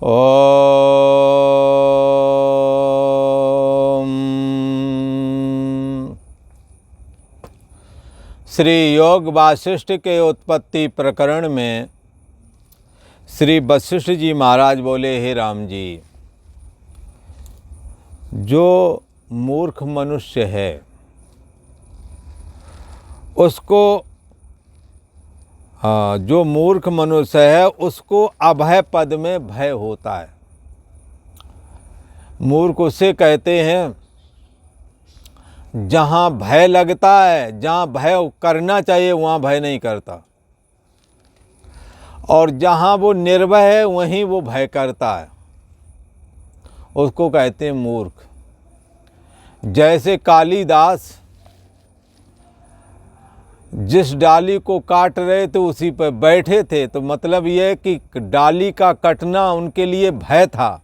ओम। श्री योग वासिष्ठ के उत्पत्ति प्रकरण में श्री वशिष्ठ जी महाराज बोले, हे राम जी, जो मूर्ख मनुष्य है उसको जो मूर्ख मनुष्य है उसको अभय पद में भय होता है। मूर्ख उसे कहते हैं जहाँ भय लगता है, जहाँ भय करना चाहिए वहाँ भय नहीं करता, और जहाँ वो निर्भय है वहीं वो भय करता है, उसको कहते हैं मूर्ख। जैसे कालिदास जिस डाली को काट रहे थे उसी पर बैठे थे, तो मतलब ये कि डाली का कटना उनके लिए भय था,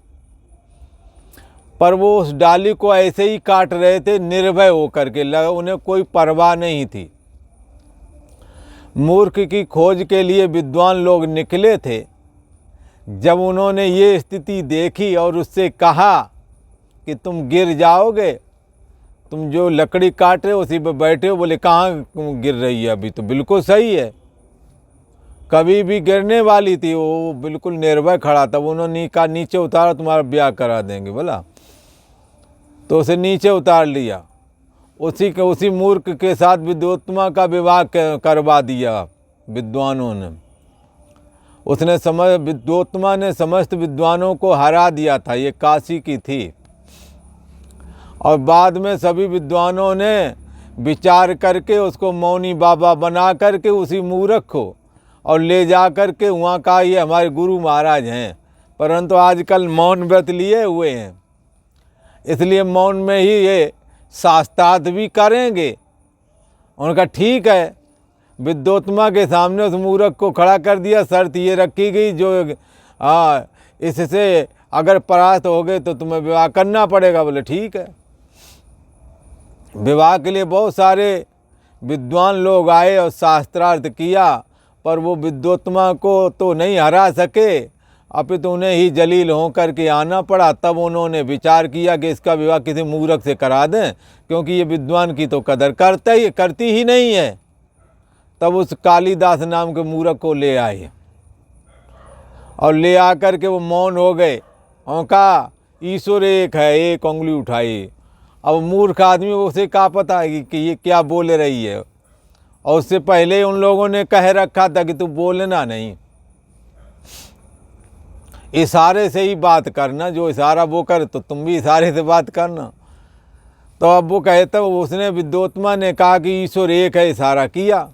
पर वो उस डाली को ऐसे ही काट रहे थे निर्भय होकर के, उन्हें कोई परवाह नहीं थी। मूर्ख की खोज के लिए विद्वान लोग निकले थे। जब उन्होंने ये स्थिति देखी और उससे कहा कि तुम गिर जाओगे, तुम जो लकड़ी काट रहे हो उसी पर बैठे हो, बोले कहाँ गिर रही है, अभी तो बिल्कुल सही है, कभी भी गिरने वाली थी, वो बिल्कुल निर्भय खड़ा था। उन्होंने कहा नीचे उतारो, तुम्हारा ब्याह करा देंगे। बोला तो उसे नीचे उतार लिया। उसी मूर्ख के साथ विद्योत्तमा का विवाह करवा दिया विद्वानों ने। विद्योत्तमा ने समस्त विद्वानों को हरा दिया था, ये काशी की थी। और बाद में सभी विद्वानों ने विचार करके उसको मौनी बाबा बना करके उसी मूर्ख को और ले जा करके वहाँ का ये हमारे गुरु महाराज हैं, परंतु आजकल मौन व्रत लिए हुए हैं, इसलिए मौन में ही ये शास्त्रार्थ भी करेंगे। उनका ठीक है, विद्योत्तमा के सामने उस मूर्ख को खड़ा कर दिया। शर्त ये रखी गई जो इससे अगर परास्त हो गए तो तुम्हें विवाह करना पड़ेगा। बोले ठीक है। विवाह के लिए बहुत सारे विद्वान लोग आए और शास्त्रार्थ किया, पर वो विद्योत्तमा को तो नहीं हरा सके, अपितु उन्हें ही जलील होकर के आना पड़ा। तब उन्होंने विचार किया कि इसका विवाह किसी मूर्ख से करा दें, क्योंकि ये विद्वान की तो कदर करती ही नहीं है। तब उस कालिदास नाम के मूर्ख को ले आए और ले आकर के वो मौन हो गए और कहा ईश्वर एक है, एक उंगली उठाई। अब मूर्ख आदमी उसे क्या पता है कि ये क्या बोल रही है, और उससे पहले उन लोगों ने कह रखा था कि तू बोलना नहीं, इशारे से ही बात करना, जो इशारा वो करे तो तुम भी इशारे से बात करना। तो अब वो कहता, उसने विद्योत्तमा ने कहा कि ईश्वर एक है, इशारा किया।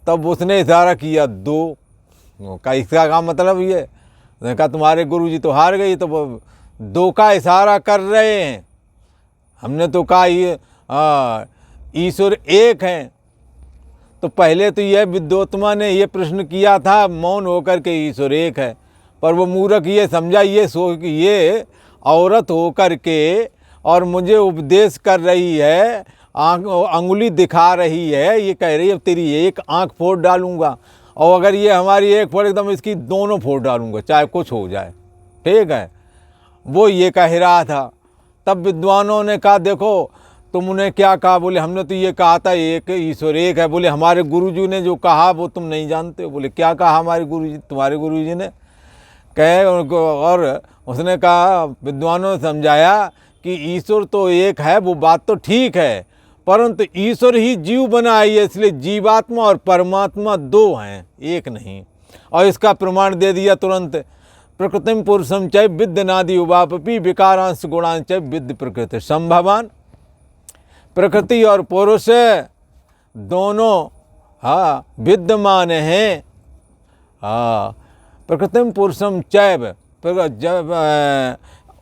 तब उसने इशारा किया दो का, इसका क्या मतलब ये? उसने कहा तुम्हारे गुरुजी तो हार गई, तो वो दो का इशारा कर रहे हैं, हमने तो कहा ये ईश्वर एक है। तो पहले तो यह विद्योत्तमा ने ये प्रश्न किया था मौन होकर के ईश्वर एक है, पर वो मूर्ख ये समझा, ये सोच कि ये औरत होकर के और मुझे उपदेश कर रही है, अंगुली दिखा रही है, ये कह रही है तेरी एक आंख फोड़ डालूंगा, और अगर ये हमारी एक फोड़ एकदम इसकी दोनों फोड़ डालूंगा, चाहे कुछ हो जाए। ठीक है, वो ये कह रहा था। तब विद्वानों ने कहा देखो तुम उन्हें क्या कहा? बोले हमने तो ये कहा था एक ईश्वर एक है। बोले हमारे गुरुजी ने जो कहा वो तुम नहीं जानते हो। बोले क्या कहा हमारे गुरुजी? तुम्हारे गुरुजी ने कहे उनको, और उसने कहा विद्वानों ने समझाया कि ईश्वर तो एक है, वो बात तो ठीक है, परंतु ईश्वर ही जीव बनाई है, इसलिए जीवात्मा और परमात्मा दो हैं, एक नहीं। और इसका प्रमाण दे दिया तुरंत, प्रकृतिम पुरुषम चै विद्यनादि उवापपि विकारांश गुणांश चै विद्य प्रकृति संभवान। प्रकृति और पुरुष दोनों विद्यमान हैं। प्रकृतिम पुरुषम चैव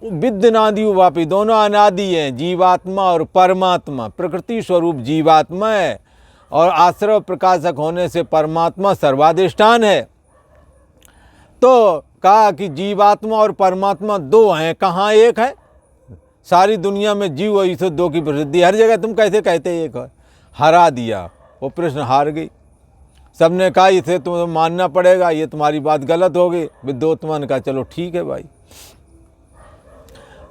विद्यनादि उवापि, दोनों अनादि हैं, जीवात्मा और परमात्मा। प्रकृति स्वरूप जीवात्मा है और आश्रय प्रकाशक होने से परमात्मा सर्वाधिष्ठान है। तो कहा कि जीवात्मा और परमात्मा दो हैं, कहाँ एक है? सारी दुनिया में जीव और ईश्वर दो की प्रसिद्धि, हर जगह तुम कैसे कहते एक है? हरा दिया, वो प्रश्न हार गई। सबने कहा इसे तुम्हें मानना पड़ेगा, ये तुम्हारी बात गलत हो गई। विद्योत्तमा ने कहा चलो ठीक है भाई।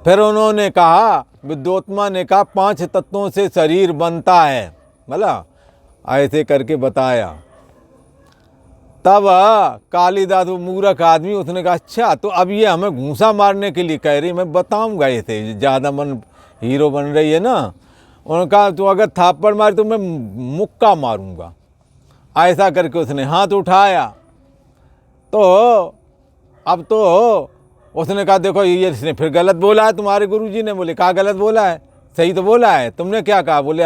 फिर उन्होंने कहा, विद्योत्मा ने कहा 5 तत्वों से शरीर बनता है, मतलब ऐसे करके बताया। तब कालिदास, वो मूर्ख आदमी, उसने कहा अच्छा तो अब ये हमें घूंसा मारने के लिए कह रही, मैं बताऊंगा ऐसे, ज़्यादा मन हीरो बन रही है ना। उन्होंने कहा तो अगर थापड़ मारे तो मैं मुक्का मारूंगा। ऐसा करके उसने हाथ उठाया। तो अब तो उसने कहा देखो ये इसने फिर गलत बोला है तुम्हारे गुरुजी ने। बोले कहा गलत बोला है, सही तो बोला है। तुमने क्या कहा? बोले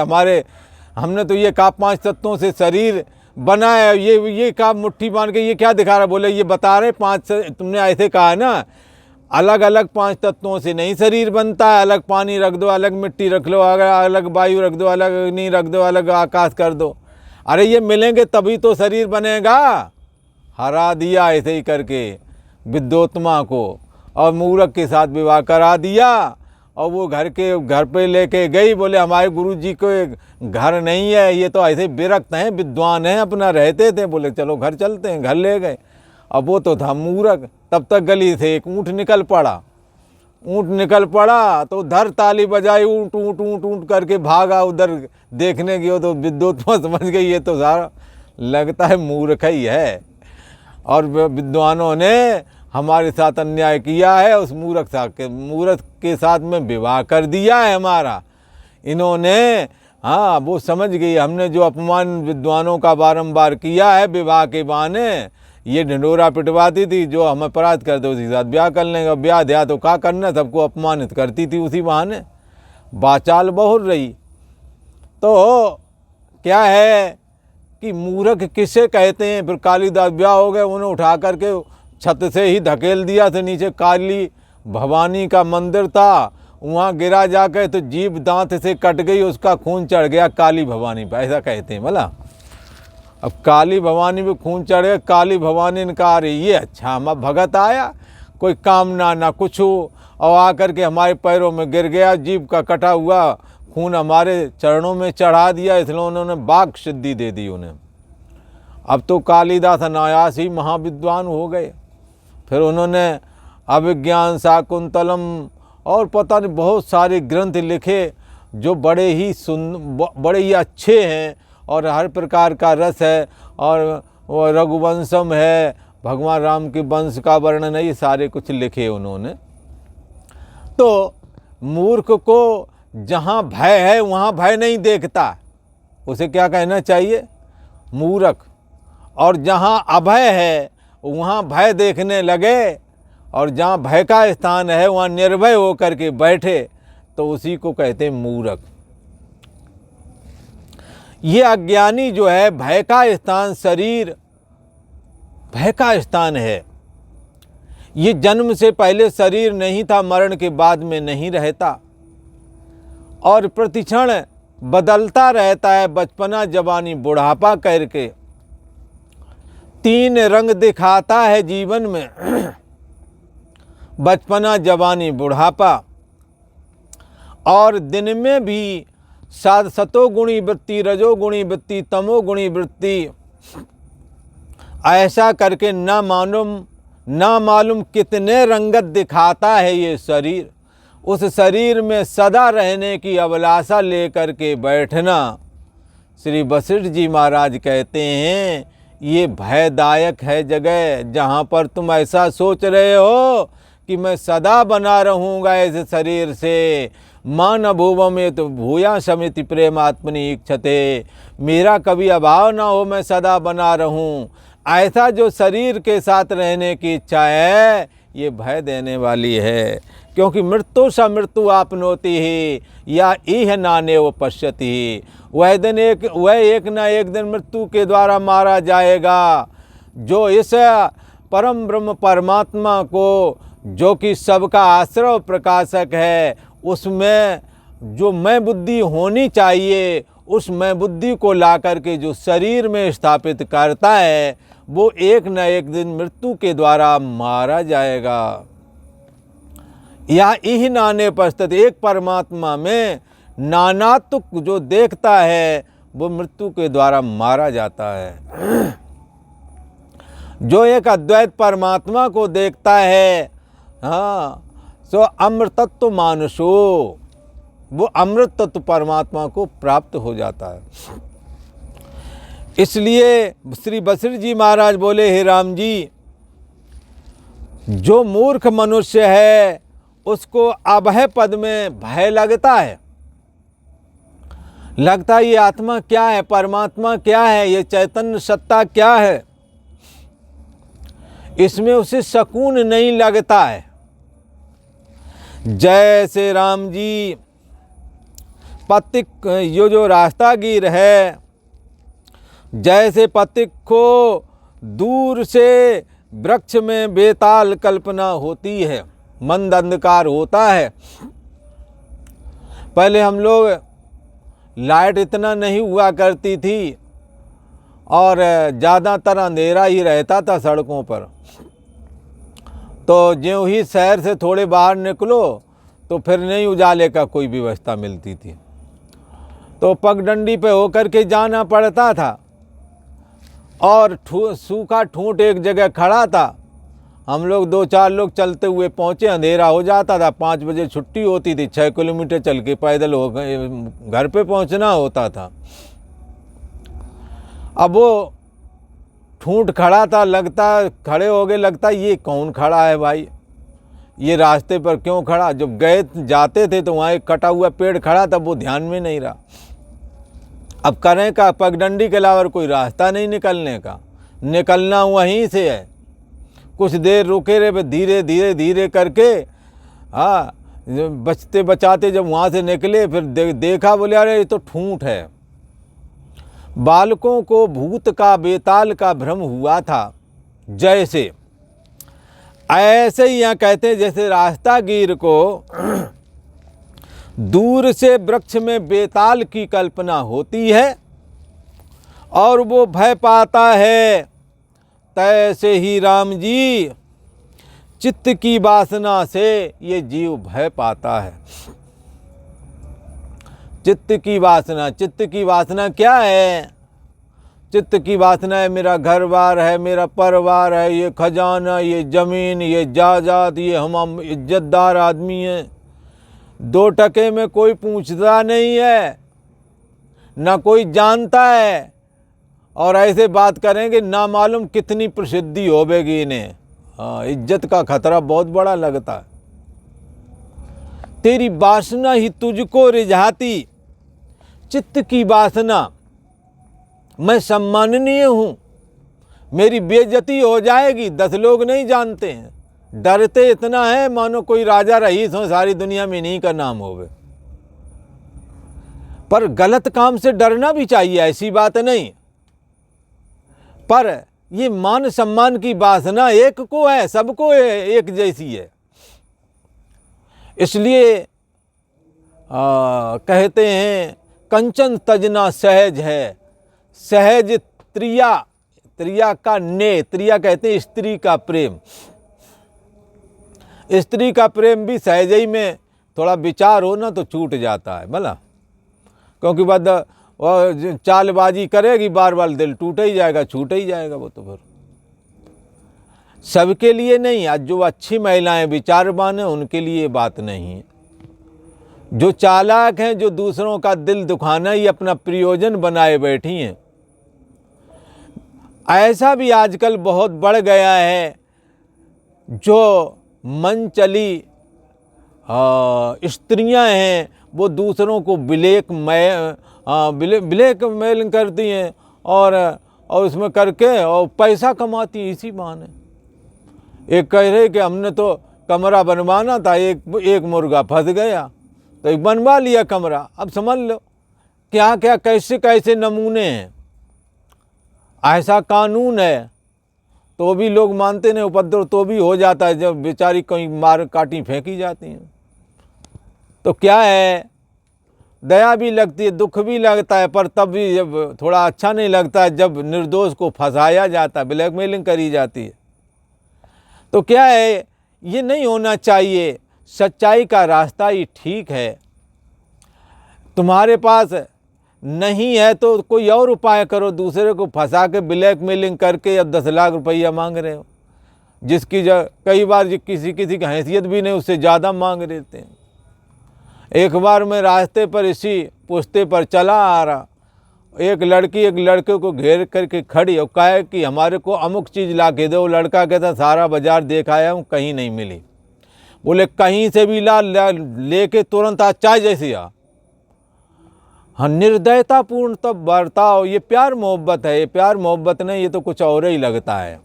हमने तो ये कहा 5 तत्वों से शरीर बना है, ये कहा मुट्ठी बांध के, ये क्या दिखा रहा? बोले ये बता रहे 5 से, तुमने ऐसे कहा ना, अलग अलग 5 तत्वों से नहीं शरीर बनता है। अलग पानी रख दो, अलग मिट्टी रख लो, अलग वायु रख दो, अलग अग्नि रख दो, अलग आकाश कर दो, अरे ये मिलेंगे तभी तो शरीर बनेगा। हरा दिया ऐसे ही करके विद्योत्मा को, और मूर्ख के साथ विवाह करा दिया। और वो घर पे लेके गई। बोले हमारे गुरुजी को घर नहीं है, ये तो ऐसे विरक्त हैं, विद्वान हैं, अपना रहते थे। बोले चलो घर चलते हैं, घर ले गए। अब वो तो था मूर्ख। तब तक गली से एक ऊँट निकल पड़ा। ऊँट निकल पड़ा तो उधर ताली बजाई, ऊँट ऊँट ऊँट ऊँट करके भागा उधर देखने गया। तो विद्योत्मा समझ गई ये तो सारा लगता है मूर्ख ही है, और विद्वानों ने हमारे साथ अन्याय किया है, उस मूर्ख के साथ में विवाह कर दिया है हमारा इन्होंने। हाँ, वो समझ गई हमने जो अपमान विद्वानों का बारंबार किया है विवाह के बहाने। ये ढिंडोरा पिटवाती थी, जो हमें अपराध कर दो उसी के साथ ब्याह कर लेंगे। ब्याह दिया तो क्या करना, सबको अपमानित करती थी उसी बहाने, बाचाल बहुत रही। तो क्या है कि मूर्ख किसे कहते हैं? फिर कालिदास ब्याह हो गए, उन्हें उठा करके छत से ही धकेल दिया था नीचे। काली भवानी का मंदिर था, वहाँ गिरा जाकर तो जीभ दांत से कट गई, उसका खून चढ़ गया काली भवानी पर, ऐसा कहते हैं। भला अब काली भवानी पे खून चढ़ गया। काली भवानी ने कहा अरे ये अच्छा हम भगत आया, कोई कामना ना कुछ हो, और आकर के हमारे पैरों में गिर गया, जीभ का कटा हुआ खून हमारे चरणों में चढ़ा दिया, इसलिए उन्होंने वाक सिद्धि दे दी उन्हें। अब तो कालिदास अनायास ही महाविद्वान हो गए। फिर उन्होंने अभिज्ञान शाकुंतलम और पता नहीं बहुत सारे ग्रंथ लिखे, जो बड़े ही अच्छे हैं, और हर प्रकार का रस है, और रघुवंशम है, भगवान राम के वंश का वर्णन है, ये सारे कुछ लिखे उन्होंने। तो मूर्ख को जहाँ भय है वहाँ भय नहीं देखता, उसे क्या कहना चाहिए? मूर्ख। और जहाँ अभय है वहाँ भय देखने लगे, और जहाँ भय का स्थान है वहाँ निर्भय होकर के बैठे, तो उसी को कहते हैं मूर्ख। ये अज्ञानी जो है, भय का स्थान शरीर भय का स्थान है। ये जन्म से पहले शरीर नहीं था, मरण के बाद में नहीं रहता, और प्रतिक्षण बदलता रहता है, बचपना जवानी बुढ़ापा करके 3 रंग दिखाता है जीवन में, बचपना जवानी बुढ़ापा। और दिन में भी सतोगुणी वृत्ति, रजोगुणी वृत्ति, तमोगुणी वृत्ति, ऐसा करके ना मालूम कितने रंगत दिखाता है ये शरीर। उस शरीर में सदा रहने की अभिलाषा लेकर के बैठना, श्री वशिष्ठ जी महाराज कहते हैं ये भयदायक है जगह, जहाँ पर तुम ऐसा सोच रहे हो कि मैं सदा बना रहूँगा इस शरीर से। मान भुव में तो भूया समिति प्रेमात्मनि इच्छते, मेरा कभी अभाव ना हो, मैं सदा बना रहूं। ऐसा जो शरीर के साथ रहने की इच्छा है, ये भय देने वाली है। क्योंकि मृत्यु स मृत्यु आपनोति ही, या इह नाने वो पश्यति ही। वह एक न एक दिन मृत्यु के द्वारा मारा जाएगा। जो इस परम ब्रह्म परमात्मा को, जो कि सबका आश्रय और प्रकाशक है, उसमें जो मैं बुद्धि होनी चाहिए, उस मैं बुद्धि को ला करके जो शरीर में स्थापित करता है, वो एक न एक दिन मृत्यु के द्वारा मारा जाएगा। या इह नाने पश्यति, एक परमात्मा में नानात्व जो देखता है, वो मृत्यु के द्वारा मारा जाता है। जो एक अद्वैत परमात्मा को देखता है, हाँ, सो अमृतत्व मानसो, वो अमृत तत्व परमात्मा को प्राप्त हो जाता है। इसलिए श्री वशिष्ठ जी महाराज बोले, हे राम जी, जो मूर्ख मनुष्य है उसको अभय पद में भय लगता है, लगता है ये आत्मा क्या है, परमात्मा क्या है, ये चैतन्य सत्ता क्या है, इसमें उसे सकून नहीं लगता है। जैसे राम जी पथिक, ये जो रास्तागीर है, जैसे पथिक को दूर से वृक्ष में बेताल कल्पना होती है, मंद अंधकार होता है। पहले हम लोग लाइट इतना नहीं हुआ करती थी और ज़्यादातर अंधेरा ही रहता था सड़कों पर। तो ज्यों ही शहर से थोड़े बाहर निकलो तो फिर नहीं उजाले का कोई व्यवस्था मिलती थी, तो पगडंडी पे होकर के जाना पड़ता था। और सूखा ठूंठ एक जगह खड़ा था, हम लोग 2-4 लोग चलते हुए पहुँचे, अंधेरा हो जाता था, 5 बजे छुट्टी होती थी, 6 किलोमीटर चल के पैदल हो घर पे पहुँचना होता था। अब वो ठूंठ खड़ा था, लगता खड़े हो गए, लगता ये कौन खड़ा है भाई, ये रास्ते पर क्यों खड़ा। जब गए जाते थे तो वहाँ एक कटा हुआ पेड़ खड़ा था, वो ध्यान में नहीं रहा। अब करें का, पगडंडी के अलावा कोई रास्ता नहीं निकलने का, निकलना वहीं से है। कुछ देर रुके रहे, धीरे धीरे धीरे करके, हाँ, बचते बचाते जब वहाँ से निकले, फिर देखा, बोले अरे ये तो ठूंठ है। बालकों को भूत का बेताल का भ्रम हुआ था, जैसे ऐसे ही यहाँ कहते हैं, जैसे रास्तागीर को दूर से वृक्ष में बेताल की कल्पना होती है और वो भय पाता है, तैसे ही राम जी चित्त की वासना से ये जीव भय पाता है। चित्त की वासना, चित्त की वासना क्या है? चित्त की वासना है मेरा घर बार है, मेरा परिवार है, ये खजाना, ये ज़मीन, ये जायदाद, ये हम इज्जतदार आदमी हैं, 2 टके में कोई पूछता नहीं है, ना कोई जानता है, और ऐसे बात करेंगे ना मालूम कितनी प्रसिद्धि होवेगी इन्हें। हाँ, इज्जत का खतरा बहुत बड़ा लगता है। तेरी वासना ही तुझको रिझाती, चित्त की वासना, मैं सम्माननीय हूँ, मेरी बेइज्जती हो जाएगी, 10 लोग नहीं जानते हैं, डरते इतना है मानो कोई राजा रईस हो, सारी दुनिया में इन्हीं का नाम होवे। पर गलत काम से डरना भी चाहिए, ऐसी बात नहीं, पर ये मान सम्मान की वासना एक को है, सबको एक जैसी है। इसलिए कहते हैं कंचन तजना सहज है, सहज त्रिया, त्रिया का ने, त्रिया कहते हैं स्त्री का प्रेम। स्त्री का प्रेम भी सहज ही में थोड़ा विचार हो ना तो छूट जाता है भला, क्योंकि बाद चालबाजी करेगी बार बार, दिल टूट ही जाएगा, छूट ही जाएगा वो तो। फिर सबके लिए नहीं, आज जो अच्छी महिलाएं विचारवान हैं उनके लिए बात नहीं है। जो चालाक हैं, जो दूसरों का दिल दुखाना ही अपना प्रयोजन बनाए बैठी हैं, ऐसा भी आजकल बहुत बढ़ गया है। जो मन चली स्त्रियां हैं वो दूसरों को ब्लैक मेल करती हैं और उसमें करके और पैसा कमाती हैं इसी बहाने। एक कह रहे कि हमने तो कमरा बनवाना था, एक मुर्गा फंस गया तो एक बनवा लिया कमरा। अब समझ लो क्या क्या कैसे कैसे नमूने हैं। ऐसा कानून है तो भी लोग मानते नहीं, उपद्रव तो भी हो जाता है जब बेचारी कहीं मार काटी फेंकी जाती हैं। तो क्या है, दया भी लगती है, दुख भी लगता है, पर तब भी जब थोड़ा अच्छा नहीं लगता है जब निर्दोष को फंसाया जाता है, ब्लैकमेलिंग करी जाती है। तो क्या है, ये नहीं होना चाहिए। सच्चाई का रास्ता ही ठीक है। तुम्हारे पास नहीं है तो कोई और उपाय करो, दूसरे को फंसा के ब्लैकमेलिंग करके अब 10 लाख रुपया मांग रहे हो। जिसकी कई बार किसी किसी की हैसियत भी नहीं, उससे ज़्यादा मांग लेते हैं। एक बार मैं रास्ते पर इसी पुश्ते पर चला आ रहा, एक लड़की एक लड़के को घेर करके खड़ी और कहा कि हमारे को अमुक चीज़ ला के दो। लड़का कहता सारा बाजार देख आया हूँ, कहीं नहीं मिली। बोले कहीं से भी ला लेके तुरंत आ, चाहे जैसे आ। हाँ, निर्दयतापूर्ण तब बर्ताव, ये प्यार मोहब्बत है? ये प्यार मोहब्बत नहीं, ये तो कुछ और ही लगता है।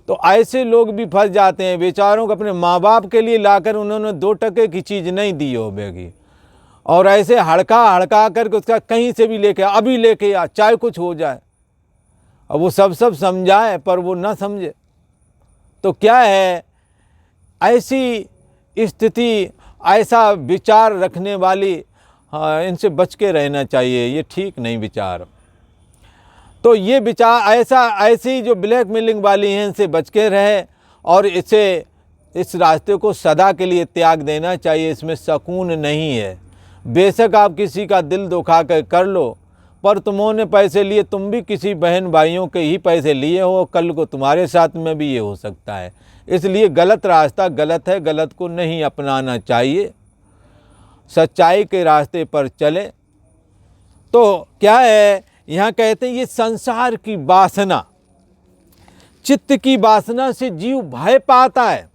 तो ऐसे लोग भी फंस जाते हैं बेचारों को, अपने माँ बाप के लिए लाकर उन्होंने 2 टके की चीज़ नहीं दी हो बेगी, और ऐसे हड़का करके उसका कहीं से भी लेके अभी लेके आ, चाहे कुछ हो जाए। अब वो सब समझाए पर वो ना समझे। तो क्या है, ऐसी स्थिति, ऐसा विचार रखने वाली, हाँ, इनसे बच के रहना चाहिए। ये ठीक नहीं विचार। तो ये विचार ऐसी जो ब्लैकमेलिंग वाली हैं, इनसे बच के रहे और इस रास्ते को सदा के लिए त्याग देना चाहिए। इसमें सुकून नहीं है। बेशक आप किसी का दिल दुखा कर लो, पर तुमने पैसे लिए, तुम भी किसी बहन भाइयों के ही पैसे लिए हो, कल को तुम्हारे साथ में भी ये हो सकता है। इसलिए गलत रास्ता गलत है, गलत को नहीं अपनाना चाहिए, सच्चाई के रास्ते पर चले। तो क्या है, यहाँ कहते हैं ये संसार की वासना, चित्त की वासना से जीव भय पाता है।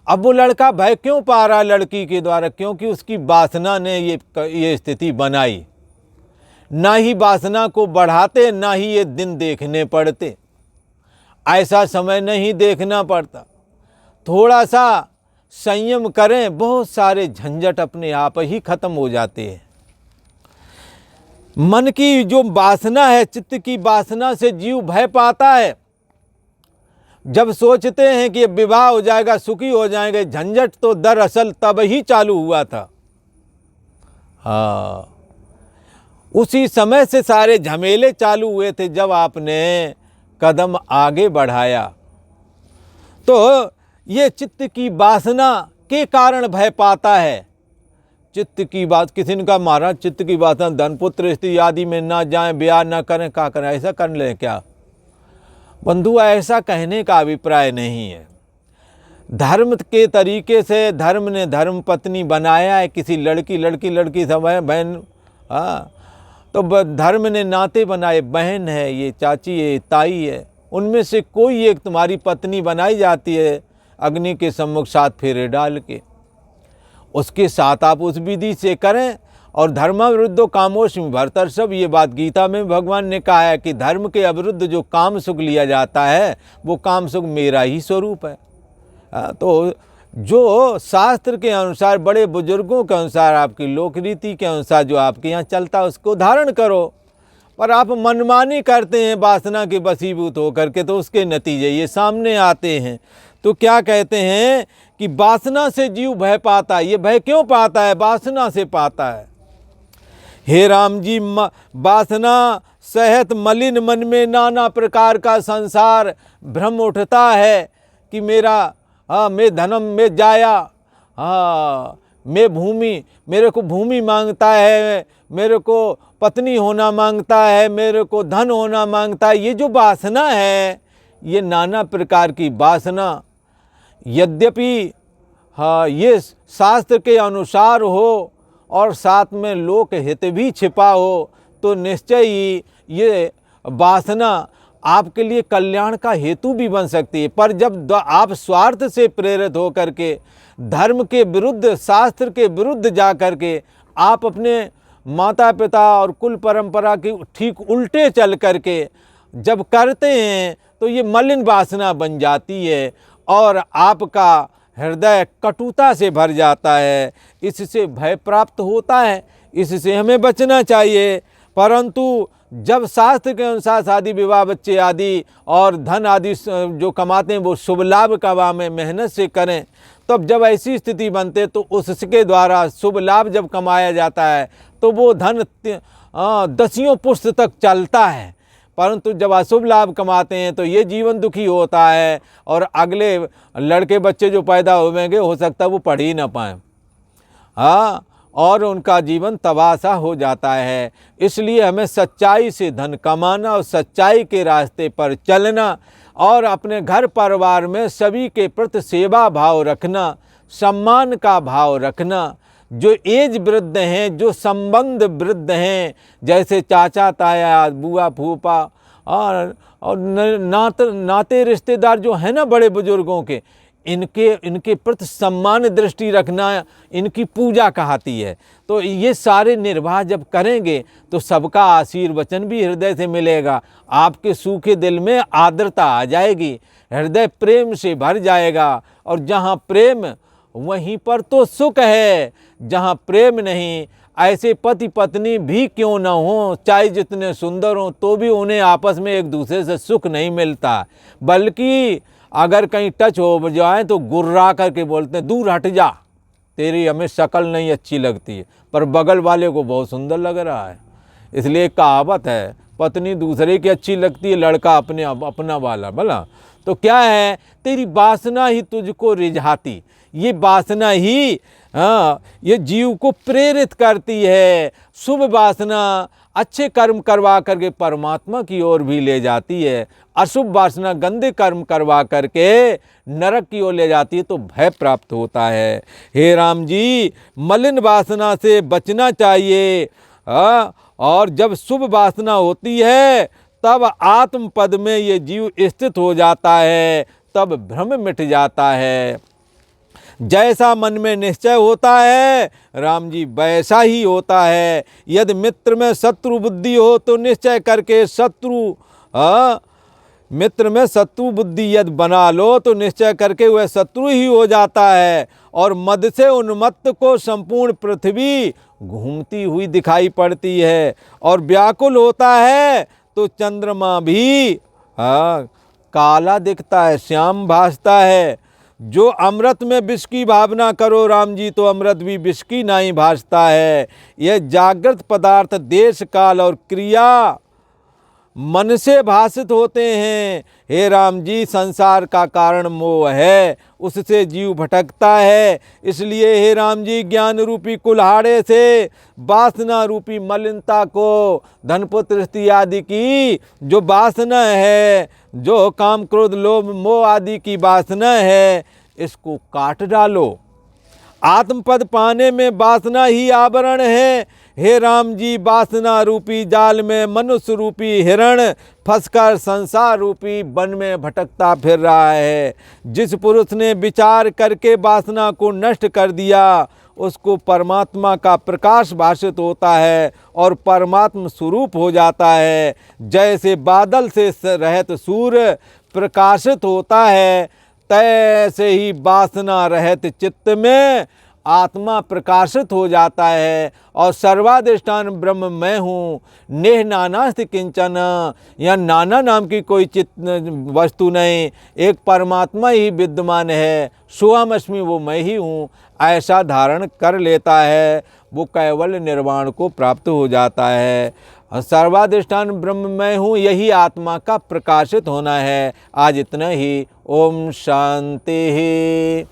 अब वो लड़का भय क्यों पा रहा लड़की के द्वारा? क्योंकि उसकी वासना ने ये स्थिति बनाई। ना ही वासना को बढ़ाते, ना ही ये दिन देखने पड़ते। ऐसा समय नहीं देखना पड़ता। थोड़ा सा संयम करें, बहुत सारे झंझट अपने आप ही खत्म हो जाते हैं। मन की जो वासना है, चित्त की वासना से जीव भय पाता है। जब सोचते हैं कि विवाह हो जाएगा, सुखी हो जाएंगे, झंझट तो दरअसल तब ही चालू हुआ था। हाँ, उसी समय से सारे झमेले चालू हुए थे जब आपने कदम आगे बढ़ाया। तो ये चित्त की वासना के कारण भय पाता है। चित्त की बात, किसी ने कहा महाराज चित्त की वासना धन पुत्र स्त्री आदि में ना जाएं, ब्याह ना करें, क्या करें, ऐसा कर लें क्या? बंधु, ऐसा कहने का अभिप्राय नहीं है। धर्म के तरीके से धर्म ने धर्म पत्नी बनाया है। किसी लड़की सब बहन, हाँ, तो धर्म ने नाते बनाए, बहन है, ये चाची है, ताई है, उनमें से कोई एक तुम्हारी पत्नी बनाई जाती है अग्नि के सम्मुख 7 फेरे डाल के। उसके साथ आप उस विधि से करें। और धर्माविरुद्धो कामोष्मि भर्तर्षभ, ये बात गीता में भगवान ने कहा है कि धर्म के अविरुद्ध जो काम सुख लिया जाता है वो काम सुख मेरा ही स्वरूप है। तो जो शास्त्र के अनुसार, बड़े बुजुर्गों के अनुसार, आपकी लोक रीति के अनुसार जो आपके यहाँ चलता है उसको धारण करो। पर आप मनमानी करते हैं वासना के वशीभूत होकर के, तो उसके नतीजे ये सामने आते हैं। तो क्या कहते हैं कि वासना से जीव भय पाता है। ये भय क्यों पाता है? वासना से पाता है। हे राम जी, वासना सहित मलिन मन में नाना प्रकार का संसार भ्रम उठता है कि मेरा, हाँ, मैं धनम में जाया, हाँ, मैं भूमि, मेरे को भूमि मांगता है, मेरे को पत्नी होना मांगता है, मेरे को धन होना मांगता है। ये जो वासना है, ये नाना प्रकार की वासना, यद्यपि हाँ ये शास्त्र के अनुसार हो और साथ में लोक हित भी छिपा हो, तो निश्चय ही ये वासना आपके लिए कल्याण का हेतु भी बन सकती है। पर जब आप स्वार्थ से प्रेरित हो करके धर्म के विरुद्ध, शास्त्र के विरुद्ध जा कर के आप अपने माता पिता और कुल परंपरा के ठीक उल्टे चल करके जब करते हैं, तो ये मलिन वासना बन जाती है और आपका हृदय कटुता से भर जाता है। इससे भय प्राप्त होता है, इससे हमें बचना चाहिए। परंतु जब शास्त्र के अनुसार शादी विवाह, बच्चे आदि और धन आदि जो कमाते हैं वो शुभ लाभ कमा में मेहनत से करें, तब जब ऐसी स्थिति बनते तो उसके द्वारा शुभ लाभ जब कमाया जाता है तो वो धन 10 पुष्ट तक चलता है। परंतु जब अशुभ लाभ कमाते हैं तो ये जीवन दुखी होता है और अगले लड़के बच्चे जो पैदा होंगे हो सकता है वो पढ़ ही ना पाएँ, हाँ, और उनका जीवन तबाह हो जाता है। इसलिए हमें सच्चाई से धन कमाना और सच्चाई के रास्ते पर चलना और अपने घर परिवार में सभी के प्रति सेवा भाव रखना, सम्मान का भाव रखना। जो एज वृद्ध हैं, जो संबंध वृद्ध हैं, जैसे चाचा ताया, बुआ फूफा और नाते रिश्तेदार जो हैं ना बड़े बुजुर्गों के, इनके प्रति सम्मान दृष्टि रखना, इनकी पूजा कहती है। तो ये सारे निर्वाह जब करेंगे तो सबका आशीर्वचन भी हृदय से मिलेगा। आपके सूखे दिल में आर्द्रता आ जाएगी, हृदय प्रेम से भर जाएगा। और जहाँ प्रेम वहीं पर तो सुख है, जहाँ प्रेम नहीं, ऐसे पति पत्नी भी क्यों न हो, चाहे जितने सुंदर हों, तो भी उन्हें आपस में एक दूसरे से सुख नहीं मिलता। बल्कि अगर कहीं टच हो जाए तो गुर्रा करके बोलते हैं, दूर हट जा, तेरी हमें शक्ल नहीं अच्छी लगती है, पर बगल वाले को बहुत सुंदर लग रहा है। इसलिए कहावत है, पत्नी दूसरे की अच्छी लगती है, लड़का अपना वाला भला। तो क्या है, तेरी वासना ही तुझको रिझाती, ये वासना ही ये जीव को प्रेरित करती है। शुभ वासना अच्छे कर्म करवा करके परमात्मा की ओर भी ले जाती है, अशुभ वासना गंदे कर्म करवा करके नरक की ओर ले जाती है, तो भय प्राप्त होता है। हे राम जी, मलिन वासना से बचना चाहिए। और जब शुभ वासना होती है तब आत्म पद में ये जीव स्थित हो जाता है, तब भ्रम मिट जाता है। जैसा मन में निश्चय होता है राम जी, वैसा ही होता है। यदि मित्र में शत्रु बुद्धि हो तो निश्चय करके मित्र में शत्रु बुद्धि यदि बना लो तो निश्चय करके वह शत्रु ही हो जाता है। और मद से उन्मत्त को संपूर्ण पृथ्वी घूमती हुई दिखाई पड़ती है। और व्याकुल होता है तो चंद्रमा भी काला दिखता है, श्याम भासता है। जो अमृत में विष की भावना करो राम जी, तो अमृत भी विष की नहीं भासता है। यह जागृत पदार्थ देश काल और क्रिया मन से भाषित होते हैं। हे राम जी, संसार का कारण मोह है, उससे जीव भटकता है। इसलिए हे राम जी, ज्ञान रूपी कुल्हाड़े से वासना रूपी मलिनता को, धन पुत्र स्त्री आदि की जो वासना है, जो काम क्रोध लोभ मोह आदि की वासना है, इसको काट डालो। आत्मपद पाने में वासना ही आवरण है। हे राम जी, वासना रूपी जाल में मनुष्य रूपी हिरण फंसकर संसार रूपी वन में भटकता फिर रहा है। जिस पुरुष ने विचार करके वासना को नष्ट कर दिया, उसको परमात्मा का प्रकाश भाषित होता है और परमात्म स्वरूप हो जाता है। जैसे बादल से रहित सूर्य प्रकाशित होता है, तैसे ही वासना रहित चित्त में आत्मा प्रकाशित हो जाता है। और सर्वाधिष्ठान ब्रह्म मैं हूँ, नेह नानास्ति किंचन, या नाना नाम की कोई वस्तु नहीं, एक परमात्मा ही विद्यमान है। सोहमअस्मि, वो मैं ही हूँ, ऐसा धारण कर लेता है, वो कैवल्य निर्वाण को प्राप्त हो जाता है। सर्वाधिष्ठान ब्रह्म मैं हूँ, यही आत्मा का प्रकाशित होना है। आज इतना ही। ओम शांति।